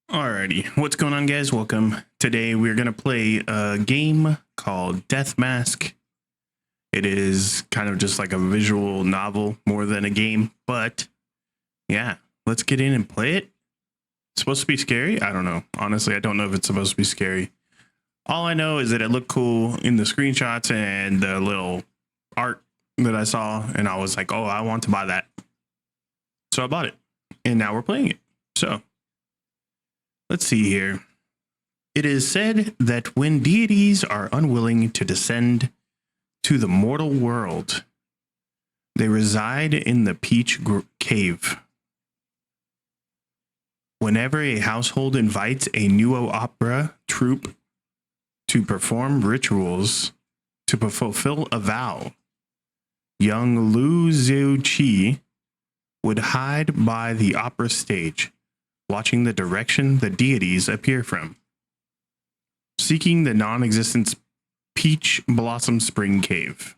Alrighty, what's going on, guys? Welcome. Today we're gonna play a game called Death Mask. It is kind of just like a visual novel more than a game, but yeah, let's get in and play it. It's supposed to be scary? I don't know. Honestly, I don't know if it's supposed to be scary. All I know is that it looked cool in the screenshots and the little art that I saw, and I was like, oh, I want to buy that. So I bought it, and now we're playing it. So let's see here. It is said that when deities are unwilling to descend to the mortal world, they reside in the Peach Cave. Whenever a household invites a new opera troupe to perform rituals to fulfill a vow, young Lu Ziuqi would hide by the opera stage, watching the direction the deities appear from, seeking the non-existent Peach Blossom Spring Cave.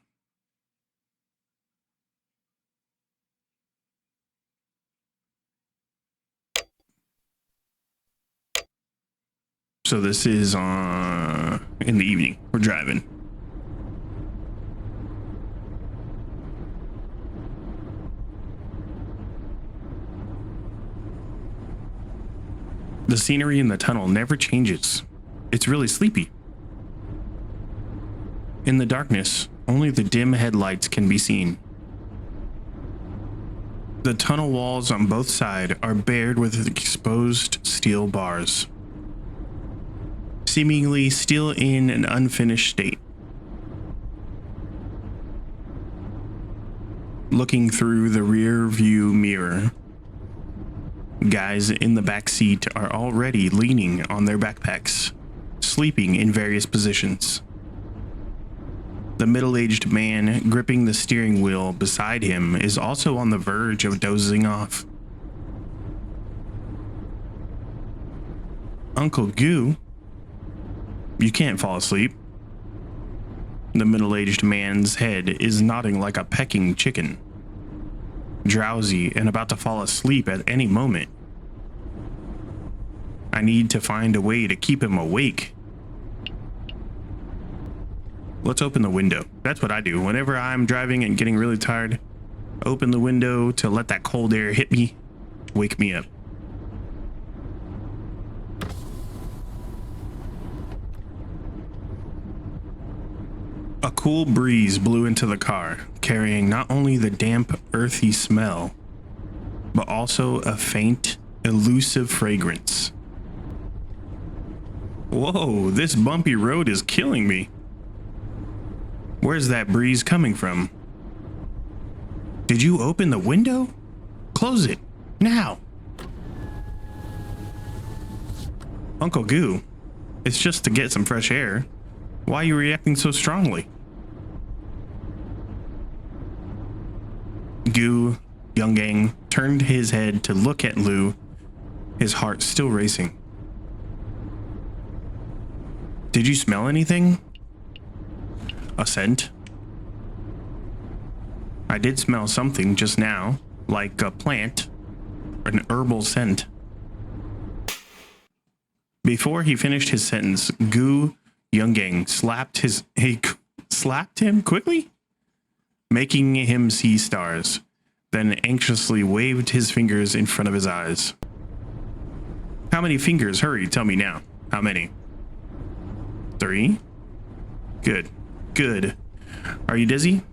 So this is in the evening. We're driving. The scenery in the tunnel never changes. It's really sleepy. In the darkness, only the dim headlights can be seen. The tunnel walls on both sides are bared with exposed steel bars, seemingly still in an unfinished state. Looking through the rear view mirror, guys in the back seat are already leaning on their backpacks, sleeping in various positions. The middle-aged man gripping the steering wheel beside him is also on the verge of dozing off. Uncle Goo, you can't fall asleep. The middle-aged man's head is nodding like a pecking chicken, drowsy and about to fall asleep at any moment. I need to find a way to keep him awake. Let's open the window. That's what I do. Whenever I'm driving and getting really tired, open the window to let that cold air hit me, wake me up. A cool breeze blew into the car, carrying not only the damp, earthy smell, but also a faint, elusive fragrance. Whoa, this bumpy road is killing me. Where's that breeze coming from? Did you open the window? Close it, now. Uncle Goo, it's just to get some fresh air. Why are you reacting so strongly? Goo Younggang turned his head to look at Lu, his heart still racing. Did you smell anything? A scent? I did smell something just now, like a plant, an herbal scent. Before he finished his sentence, Goo Younggang slapped him quickly, making him see stars, then anxiously waved his fingers in front of his eyes. How many fingers? Hurry, tell me now. How many? 3? Good. Good. Are you dizzy?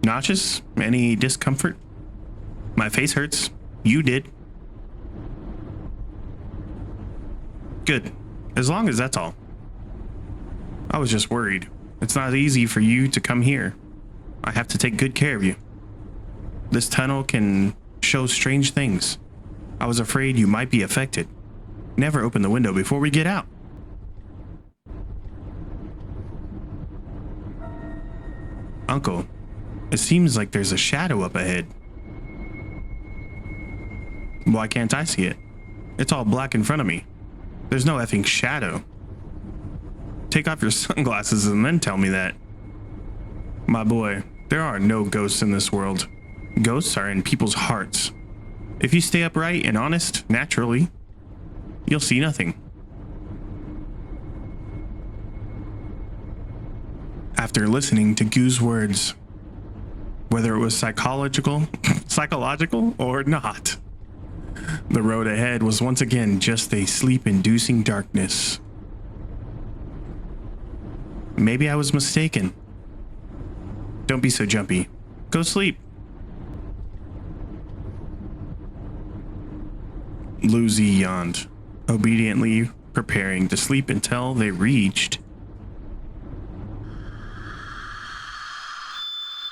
Nauseous? Any discomfort? My face hurts. You did. Good. As long as that's all. I was just worried. It's not easy for you to come here. I have to take good care of you. This tunnel can show strange things. I was afraid you might be affected. Never open the window before we get out. Uncle, it seems like there's a shadow up ahead. Why can't I see it? It's all black in front of me. There's no effing shadow. Take off your sunglasses and then tell me that. My boy, there are no ghosts in this world. Ghosts are in people's hearts. If you stay upright and honest, naturally, you'll see nothing. After listening to Goo's words, whether it was psychological or not, the road ahead was once again just a sleep-inducing darkness. Maybe I was mistaken. Don't be so jumpy. Go sleep. Lucy yawned, obediently preparing to sleep until they reached.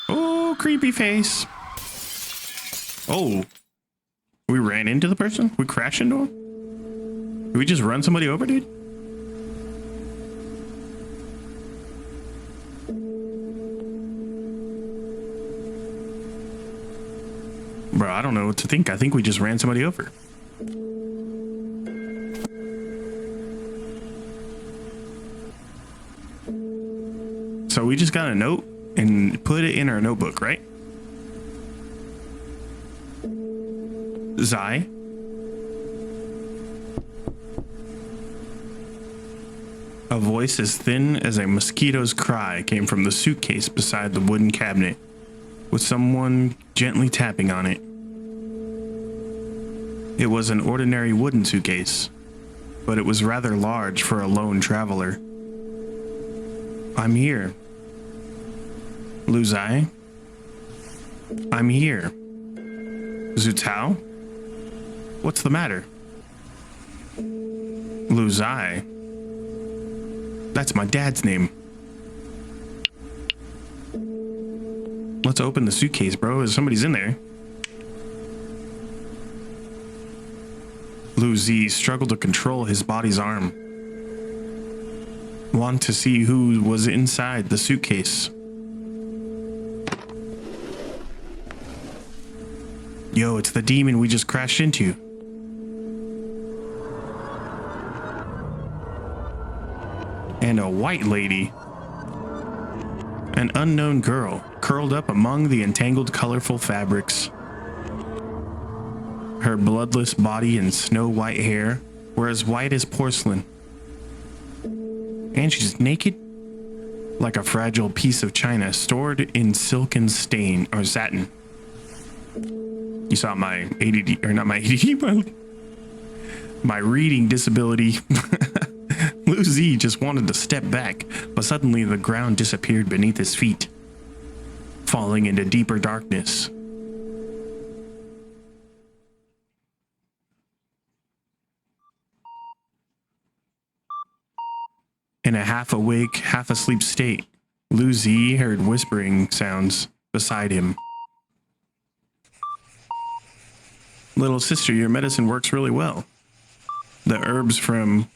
Oh, creepy face. Oh, we ran into the person? We crashed into him? Did we just run somebody over, dude? Bro, I don't know what to think. I think we just ran somebody over. So we just got a note and put it in our notebook, right? Zai. A voice as thin as a mosquito's cry came from the suitcase beside the wooden cabinet, with someone gently tapping on it. It was an ordinary wooden suitcase, but it was rather large for a lone traveler. I'm here. Luzai? I'm here. Zutao? What's the matter? Luzai? That's my dad's name. Let's open the suitcase, bro. Somebody's in there. Lu Zi struggled to control his body's arm. Want to see who was inside the suitcase. Yo, it's the demon we just crashed into. And a white lady. An unknown girl curled up among the entangled colorful fabrics. Her bloodless body and snow-white hair were as white as porcelain. And she's naked, like a fragile piece of china stored in silken stain or satin. You saw my ADD, or not my ADD, my reading disability. Lu Zi just wanted to step back, but suddenly the ground disappeared beneath his feet, falling into deeper darkness. In a half-awake, half-asleep state, Lu Zi heard whispering sounds beside him. Little sister, your medicine works really well. The herbs from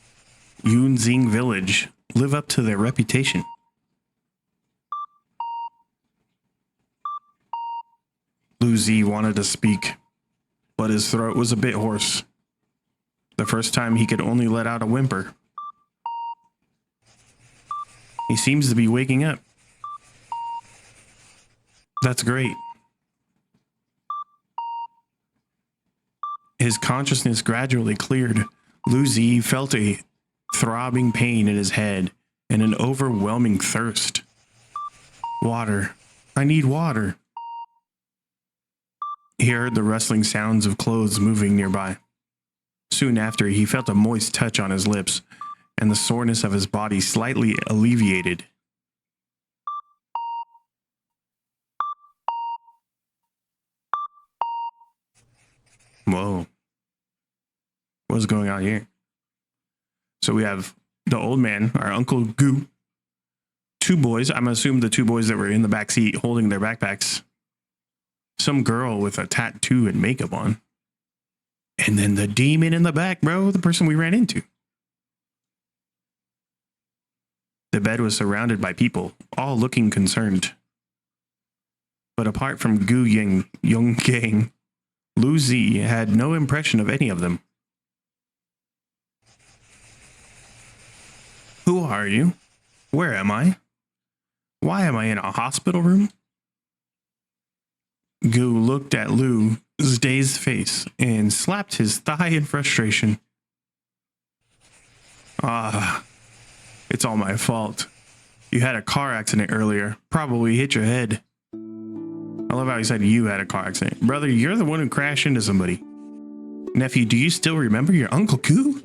Yunxing village live up to their reputation. Lu Zi wanted to speak, but his throat was a bit hoarse. The first time he could only let out a whimper. He seems to be waking up. That's great. His consciousness gradually cleared. Lu Zi felt a throbbing pain in his head and an overwhelming thirst. Water. I need water. He heard the rustling sounds of clothes moving nearby. Soon after, he felt a moist touch on his lips, and the soreness of his body slightly alleviated. Whoa. What's going on here? So we have the old man, our Uncle Gu, two boys. I'm assuming the two boys that were in the back seat holding their backpacks. Some girl with a tattoo and makeup on. And then the demon in the back, bro, the person we ran into. The bed was surrounded by people, all looking concerned. But apart from Gu Yong Gang, Lu Zi had no impression of any of them. Who are you? Where am I? Why am I in a hospital room? Gu looked at Lu's dazed face and slapped his thigh in frustration. Ah, it's all my fault. You had a car accident earlier. Probably hit your head. I love how he said you had a car accident. Brother, you're the one who crashed into somebody. Nephew, do you still remember your Uncle Goo?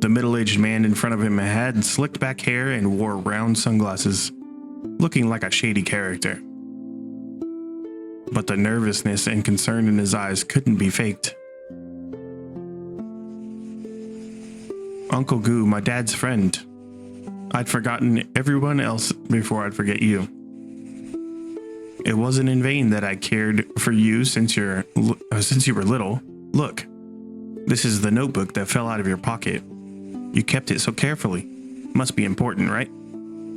The middle-aged man in front of him had slicked back hair and wore round sunglasses, looking like a shady character. But the nervousness and concern in his eyes couldn't be faked. Uncle Goo, my dad's friend. I'd forgotten everyone else before I'd forget you. It wasn't in vain that I cared for you since you were little. Look, this is the notebook that fell out of your pocket. You kept it so carefully. Must be important, right?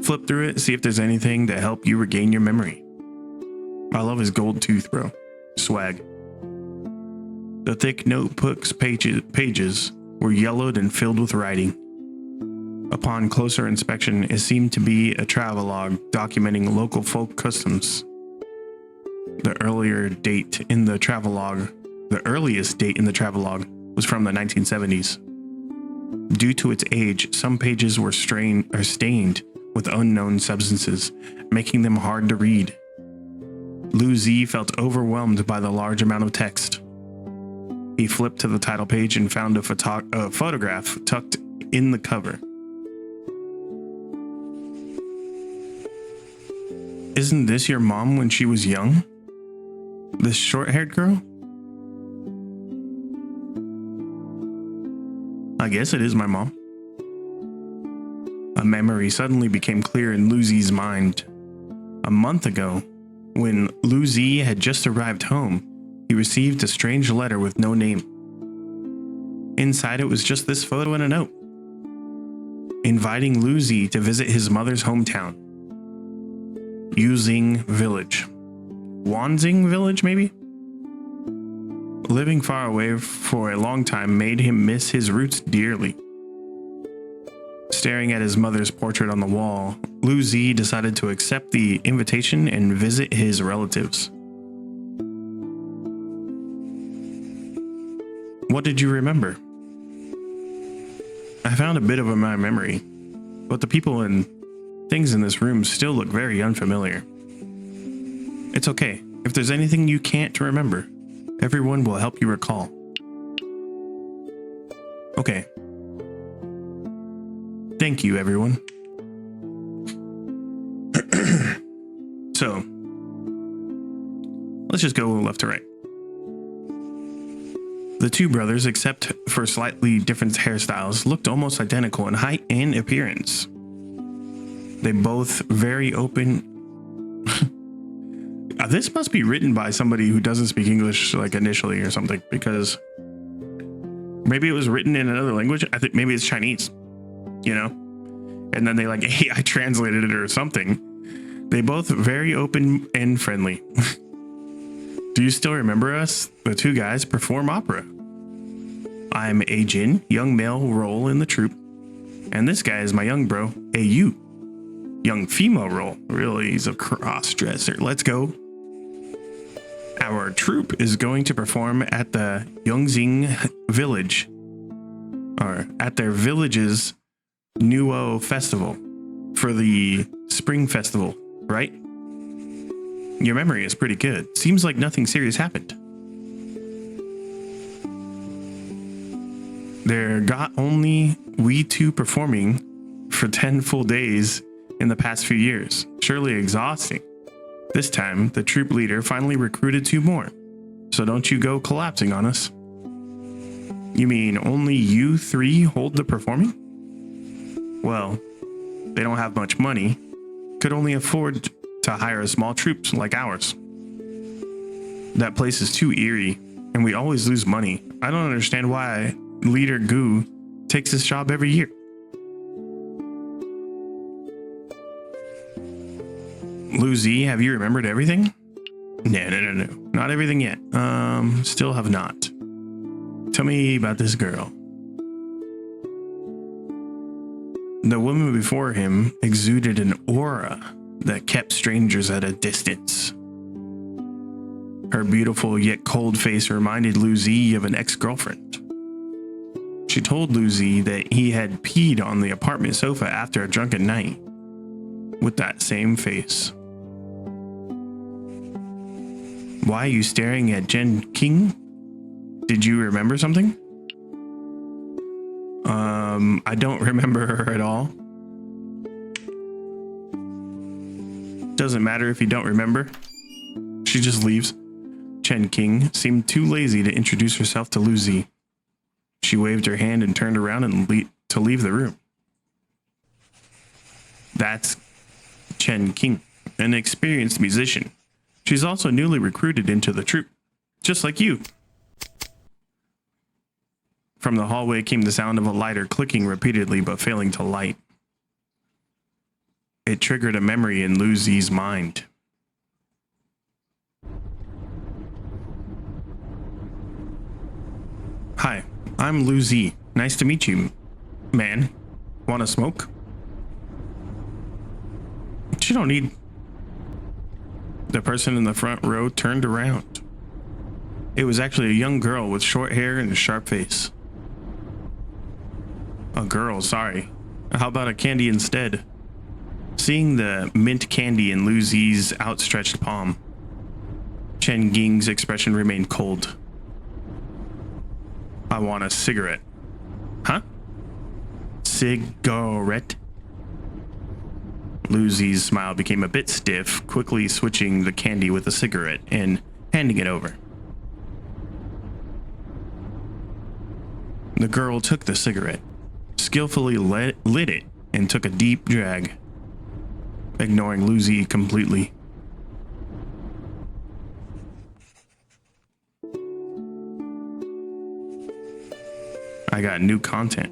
Flip through it, see if there's anything to help you regain your memory. I love his gold tooth, bro. Swag. The thick notebook's pages were yellowed and filled with writing. Upon closer inspection, it seemed to be a travelogue documenting local folk customs. The earliest date in the travelogue was from the 1970s. Due to its age, some pages were stained with unknown substances, making them hard to read. Lou Z felt overwhelmed by the large amount of text. He flipped to the title page and found a photograph tucked in the cover. Isn't this your mom when she was young? This short-haired girl? I guess it is my mom. A memory suddenly became clear in Lou Z's mind. A month ago, when Lou Z had just arrived home, he received a strange letter with no name. Inside it was just this photo and a note, inviting Lou Z to visit his mother's hometown, Yuzing Village. Wanzing Village, maybe? Living far away for a long time made him miss his roots dearly. Staring at his mother's portrait on the wall, Lou Z decided to accept the invitation and visit his relatives. What did you remember? I found a bit of my memory, but the people and things in this room still look very unfamiliar. It's okay. If there's anything you can't remember, everyone will help you recall. Okay. Thank you, everyone. So, let's just go left to right. The two brothers, except for slightly different hairstyles, looked almost identical in height and appearance. They both very open. This must be written by somebody who doesn't speak English, like initially or something, because maybe it was written in another language. I think maybe it's Chinese, you know, and then they like AI translated it or something. They both very open and friendly. Do you still remember us? The two guys perform opera. I'm A Jin, young male role in the troupe, and this guy is my young bro, A Yu, young female role. Really, he's a cross-dresser. Let's go. Our troupe is going to perform at the Yongxing Village, or at their village's Nuo Festival for the Spring Festival, right? Your memory is pretty good. Seems like nothing serious happened. There got only we two performing for 10 full days in the past few years. Surely exhausting. This time, the troop leader finally recruited two more. So don't you go collapsing on us. You mean only you three hold the performing? Well, they don't have much money. Could only afford to hire a small troop like ours. That place is too eerie, and we always lose money. I don't understand why Leader Goo takes this job every year. Lou Z, have you remembered everything? No. Not everything yet. Still have not. Tell me about this girl. The woman before him exuded an aura that kept strangers at a distance. Her beautiful yet cold face reminded Lou Z of an ex-girlfriend. She told Lucy that he had peed on the apartment sofa after a drunken night with that same face. Why are you staring at Jen King? Did you remember something? I don't remember her at all. Doesn't matter if you don't remember. She just leaves. Chen King seemed too lazy to introduce herself to Lucy. She waved her hand and turned around to leave the room. That's Chen King, an experienced musician. She's also newly recruited into the troupe, just like you. From the hallway came the sound of a lighter clicking repeatedly but failing to light. It triggered a memory in Lucy's mind. Hi, I'm Lucy. Nice to meet you, man. Want to smoke? You don't need... The person in the front row turned around. It was actually a young girl with short hair and a sharp face. A girl, sorry. How about a candy instead? Seeing the mint candy in Lucy's outstretched palm, Chen Ging's expression remained cold. I want a cigarette. Huh? Cigarette? Lucy's smile became a bit stiff, quickly switching the candy with a cigarette and handing it over. The girl took the cigarette, skillfully lit it, and took a deep drag, ignoring Lucy completely. I got new content.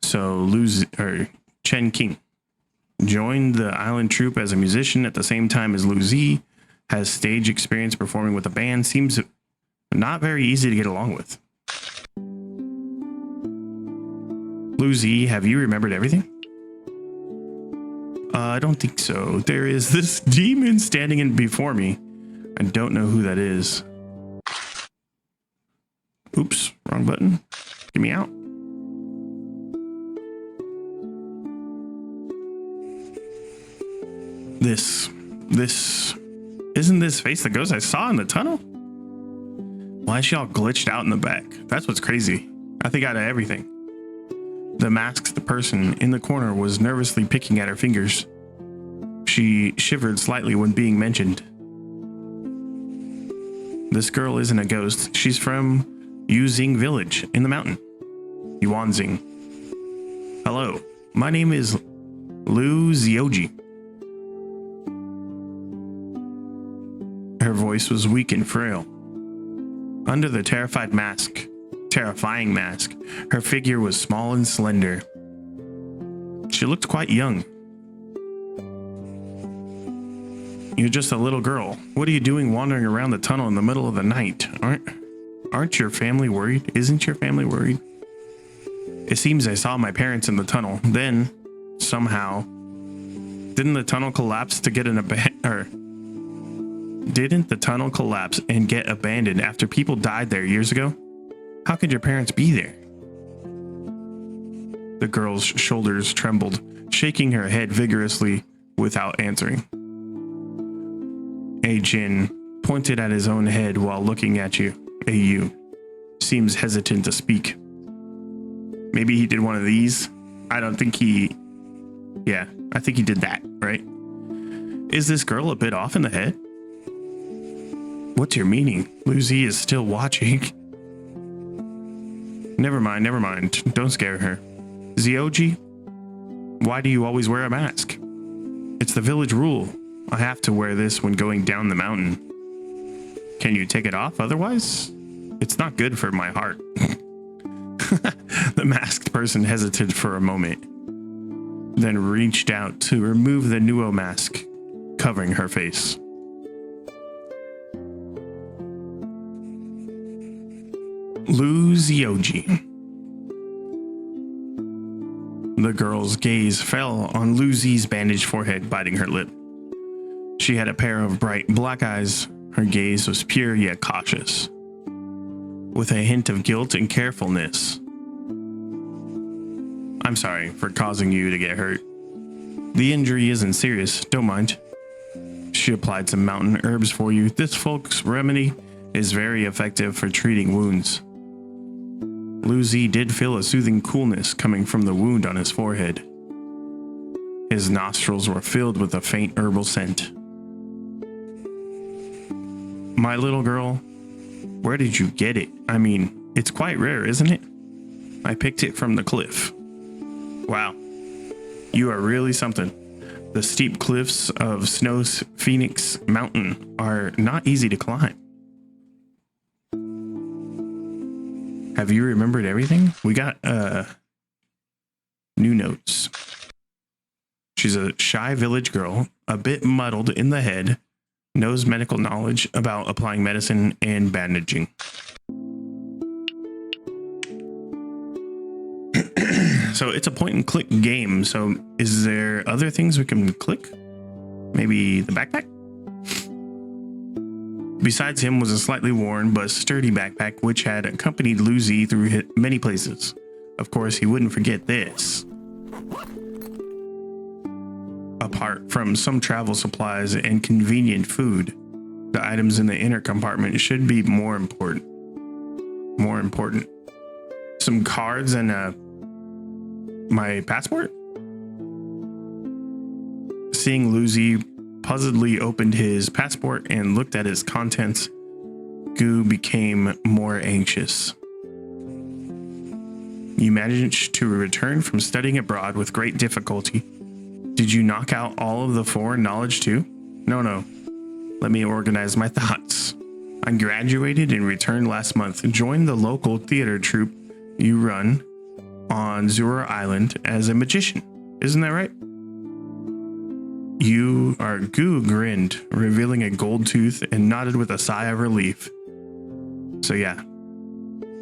So Chen King joined the island troupe as a musician at the same time as Lucy, has stage experience performing with a band, seems not very easy to get along with. Lucy, have you remembered everything? I don't think so. There is this demon standing in before me. I don't know who that is. Oops, wrong button. Get me out. This isn't this face the ghost I saw in the tunnel? Why is she all glitched out in the back? That's what's crazy. I think out of everything. The masked person in the corner was nervously picking at her fingers. She shivered slightly when being mentioned. This girl isn't a ghost. She's from Yuzing Village in the mountain. Yuanzing. Hello, my name is Lu Zioji. Her voice was weak and frail. Under the terrifying mask, her figure was small and slender. She looked quite young. You're just a little girl. What are you doing wandering around the tunnel in the middle of the night? Aren't your family worried? Isn't your family worried? It seems I saw my parents in the tunnel. Then, somehow, didn't the tunnel collapse and get abandoned after people died there years ago? How could your parents be there? The girl's shoulders trembled, shaking her head vigorously without answering. Jin pointed at his own head while looking at you. Yu seems hesitant to speak. Maybe he did one of these. I think he did that, right? Is this girl a bit off in the head? What's your meaning? Lucy is still watching. Never mind. Don't scare her. Zioji, why do you always wear a mask? It's the village rule. I have to wear this when going down the mountain. Can you take it off otherwise? It's not good for my heart. The masked person hesitated for a moment, then reached out to remove the Nuo mask covering her face. Lu Zioji. The girl's gaze fell on Lucy's bandaged forehead, biting her lip. She had a pair of bright black eyes. Her gaze was pure yet cautious, with a hint of guilt and carefulness. I'm sorry for causing you to get hurt. The injury isn't serious, don't mind. She applied some mountain herbs for you. This folk's remedy is very effective for treating wounds. Lucy did feel a soothing coolness coming from the wound on his forehead. His nostrils were filled with a faint herbal scent. My little girl, where did you get it? I mean, it's quite rare, isn't it? I picked it from the cliff. Wow, you are really something. The steep cliffs of Snow Phoenix Mountain are not easy to climb. Have you remembered everything? We got new notes. She's a shy village girl, a bit muddled in the head, knows medical knowledge about applying medicine and bandaging. So it's a point and click game. So is there other things we can click? Maybe the backpack? Besides him was a slightly worn but sturdy backpack which had accompanied Lucy through many places. Of course, he wouldn't forget this. Apart from some travel supplies and convenient food, the items in the inner compartment should be more important. Some cards and my passport? Seeing Lucy puzzledly opened his passport and looked at its contents, Goo became more anxious. You managed to return from studying abroad with great difficulty. Did you knock out all of the foreign knowledge too? No. Let me organize my thoughts. I graduated and returned last month and joined the local theater troupe you run on Zura Island as a magician. Isn't that right? Goo grinned, revealing a gold tooth, and nodded with a sigh of relief. So yeah,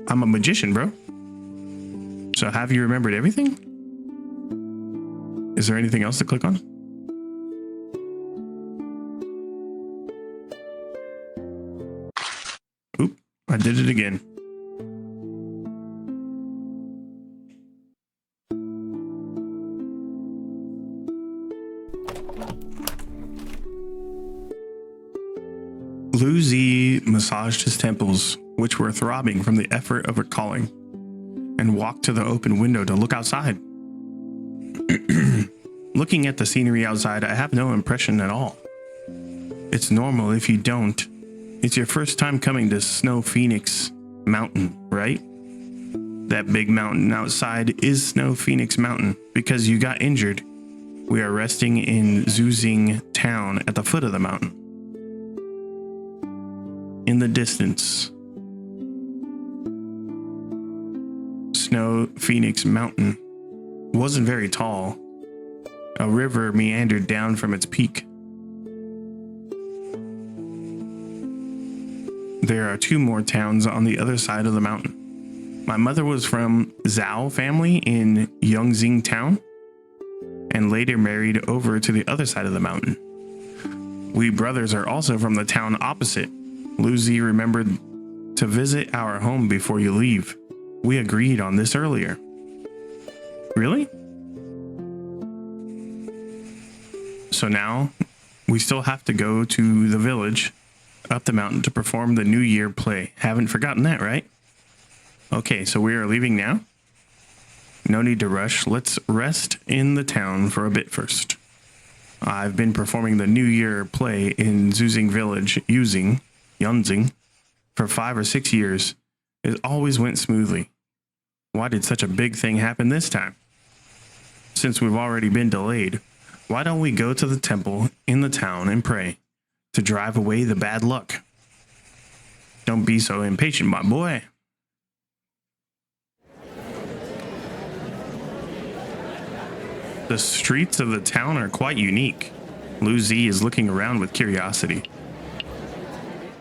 I'm a magician, bro. So have you remembered everything? Is there anything else to click on? Oop, I did it again. Lucy massaged his temples, which were throbbing from the effort of recalling, and walked to the open window to look outside. Looking at the scenery outside, I have no impression at all. It's normal if you don't. It's your first time coming to Snow Phoenix Mountain, right? That big mountain outside is Snow Phoenix Mountain because you got injured. We are resting in Zuzing Town at the foot of the mountain. In the distance, Snow Phoenix Mountain wasn't very tall. A river meandered down from its peak. There are two more towns on the other side of the mountain. My mother was from Zhao family in Yongxing Town and later married over to the other side of the mountain. We brothers are also from the town opposite. Lucy remembered to visit our home before you leave. We agreed on this earlier. Really? So now we still have to go to the village up the mountain to perform the New Year play. Haven't forgotten that, right? Okay, so we are leaving now. No need to rush. Let's rest in the town for a bit first. I've been performing the New Year play in Zuzing Village Yunzing for 5 or 6 years. It always went smoothly. Why did such a big thing happen this time? Since we've already been delayed, why don't we go to the temple in the town and pray to drive away the bad luck? Don't be so impatient, my boy. The streets of the town are quite unique. Lucy is looking around with curiosity.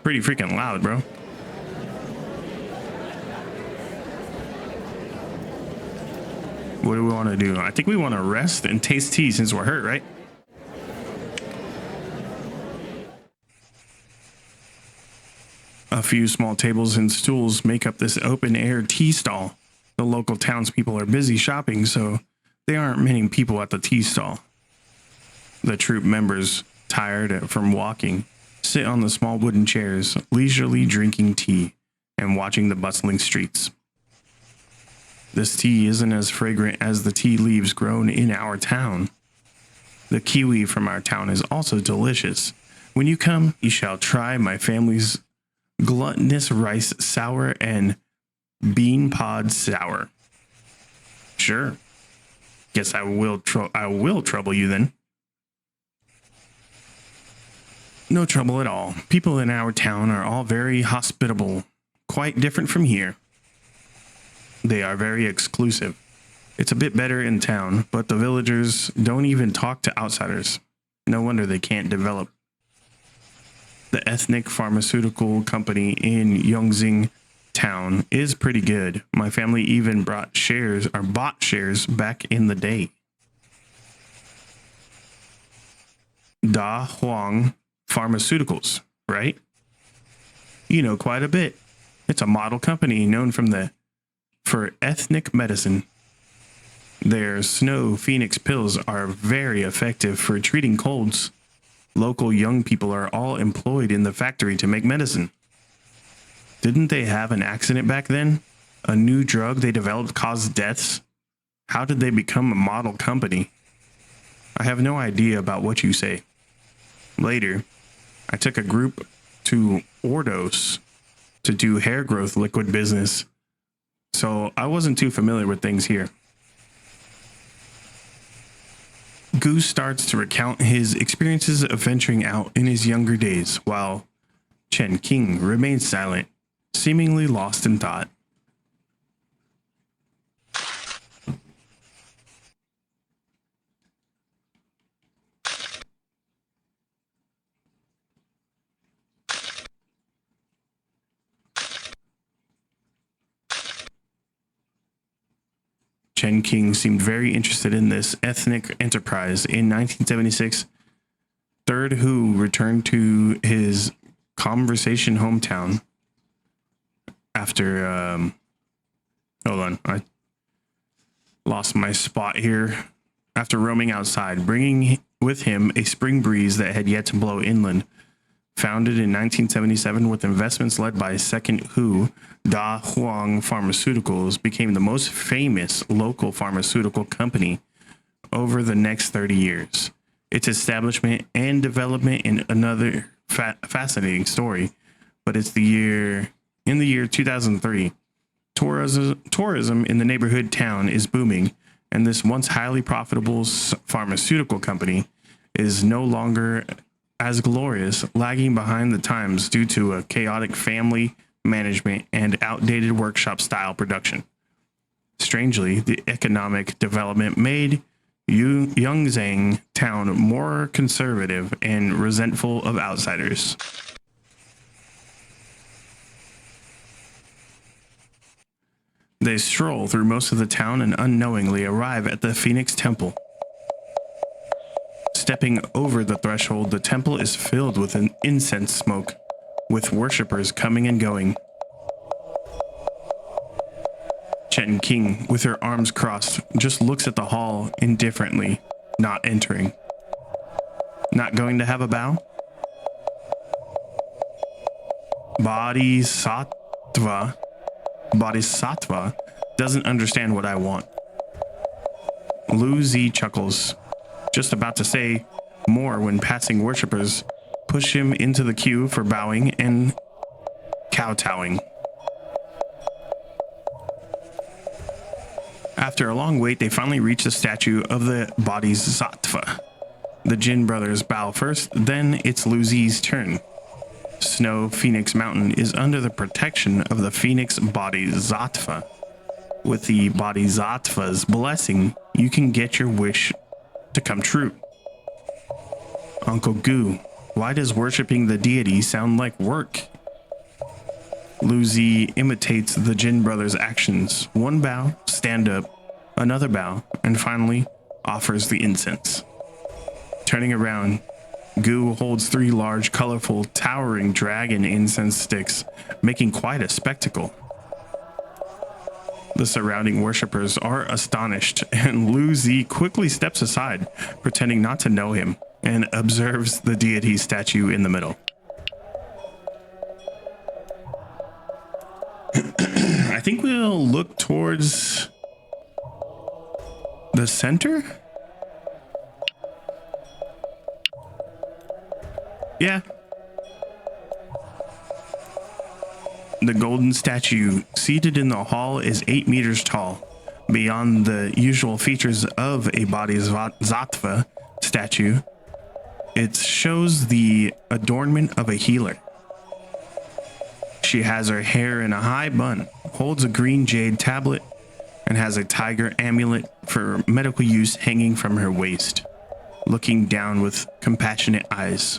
Pretty freaking loud, bro. What do we want to do? I think we want to rest and taste tea since we're hurt, right? A few small tables and stools make up this open-air tea stall. The local townspeople are busy shopping, so there aren't many people at the tea stall. The troop members, tired from walking, sit on the small wooden chairs, leisurely drinking tea and watching the bustling streets. This tea isn't as fragrant as the tea leaves grown in our town. The kiwi from our town is also delicious. When you come, you shall try my family's gluttonous rice sour and bean pod sour. Sure. Guess I will trouble you then. No trouble at all. People in our town are all very hospitable, quite different from here. They are very exclusive. It's a bit better in town, but the villagers don't even talk to outsiders. No wonder they can't develop. The ethnic pharmaceutical company in Yongxing town is pretty good. My family even bought shares back in the day. Da Huang Pharmaceuticals, right? You know quite a bit. It's a model company known for ethnic medicine. Their snow phoenix pills are very effective for treating colds. Local young people are all employed in the factory to make medicine. Didn't they have an accident back then? A new drug they developed caused deaths? How did they become a model company? I have no idea about what you say. Later, I took a group to Ordos to do hair growth liquid business, so I wasn't too familiar with things here. Goose starts to recount his experiences of venturing out in his younger days, while Chen King remains silent, seemingly lost in thought. Chen King seemed very interested in this ethnic enterprise. In 1976, Third Who returned to his conversation hometown after, hold on, I lost my spot here. After roaming outside, bringing with him a spring breeze that had yet to blow inland. Founded in 1977 with investments led by Second Who, Da Huang Pharmaceuticals became the most famous local pharmaceutical company over the next 30 years. Its establishment and development in another fascinating story, but in the year 2003, tourism in the neighborhood town is booming, and this once highly profitable pharmaceutical company is no longer as glorious, lagging behind the times due to a chaotic family management and outdated workshop style production. Strangely, the economic development made Yongxing town more conservative and resentful of outsiders. They stroll through most of the town and unknowingly arrive at the Phoenix Temple. Stepping over the threshold, the temple is filled with an incense smoke, with worshippers coming and going. Chen King, with her arms crossed, just looks at the hall indifferently, not entering. Not going to have a bow? Bodhisattva doesn't understand what I want. Lu Zi chuckles, just about to say more when passing worshippers push him into the queue for bowing and kowtowing. After a long wait, they finally reach the statue of the Bodhisattva. The Jin brothers bow first, then it's Lu Zi's turn. Snow Phoenix Mountain is under the protection of the Phoenix Bodhisattva. With the Bodhisattva's blessing, you can get your wish to come true. Uncle Gu, why does worshipping the deity sound like work? Lu Zi imitates the Jin brothers' actions. One bow, stand up, another bow, and finally offers the incense. Turning around, Gu holds 3 large, colorful, towering dragon incense sticks, making quite a spectacle. The surrounding worshippers are astonished, and Lu Zi quickly steps aside, pretending not to know him, and observes the deity statue in the middle. I think we'll look towards the center. Yeah. The golden statue seated in the hall is 8 meters tall. Beyond the usual features of a bodhisattva statue, it shows the adornment of a healer. She has her hair in a high bun, holds a green jade tablet, and has a tiger amulet for medical use hanging from her waist, looking down with compassionate eyes.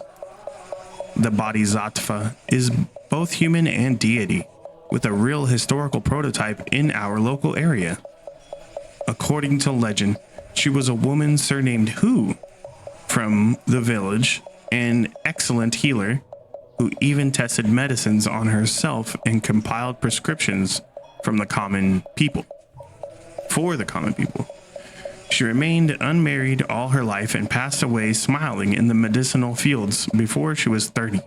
The bodhisattva is both human and deity, with a real historical prototype in our local area. According to legend, she was a woman surnamed Hu from the village, an excellent healer who even tested medicines on herself and compiled prescriptions from the common people. For the common people. She remained unmarried all her life and passed away smiling in the medicinal fields before she was 30,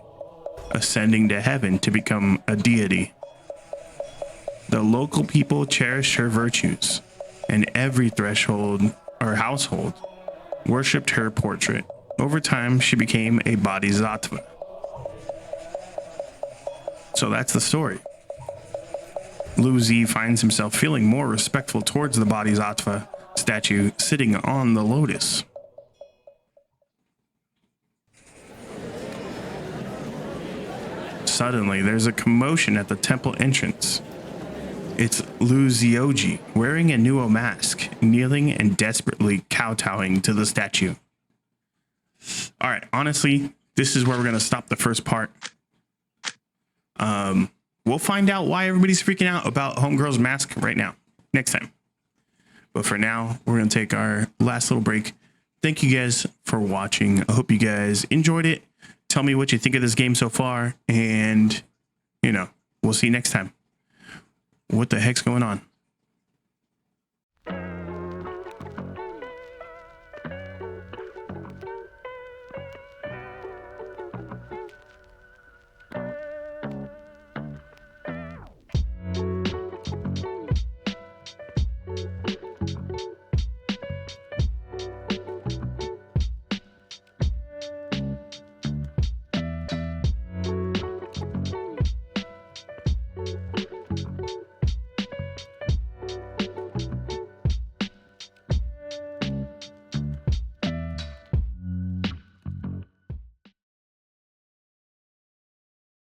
ascending to heaven to become a deity. The local people cherished her virtues, and every threshold or household worshipped her portrait. Over time, she became a bodhisattva. So that's the story. Lu Zi finds himself feeling more respectful towards the bodhisattva statue sitting on the lotus. Suddenly, there's a commotion at the temple entrance. It's Lu Zioji wearing a Nuo mask, kneeling and desperately kowtowing to the statue. All right, honestly, this is where we're going to stop the first part. We'll find out why everybody's freaking out about Homegirl's mask right now, next time. But for now, we're going to take our last little break. Thank you guys for watching. I hope you guys enjoyed it. Tell me what you think of this game so far. And, we'll see you next time. What the heck's going on?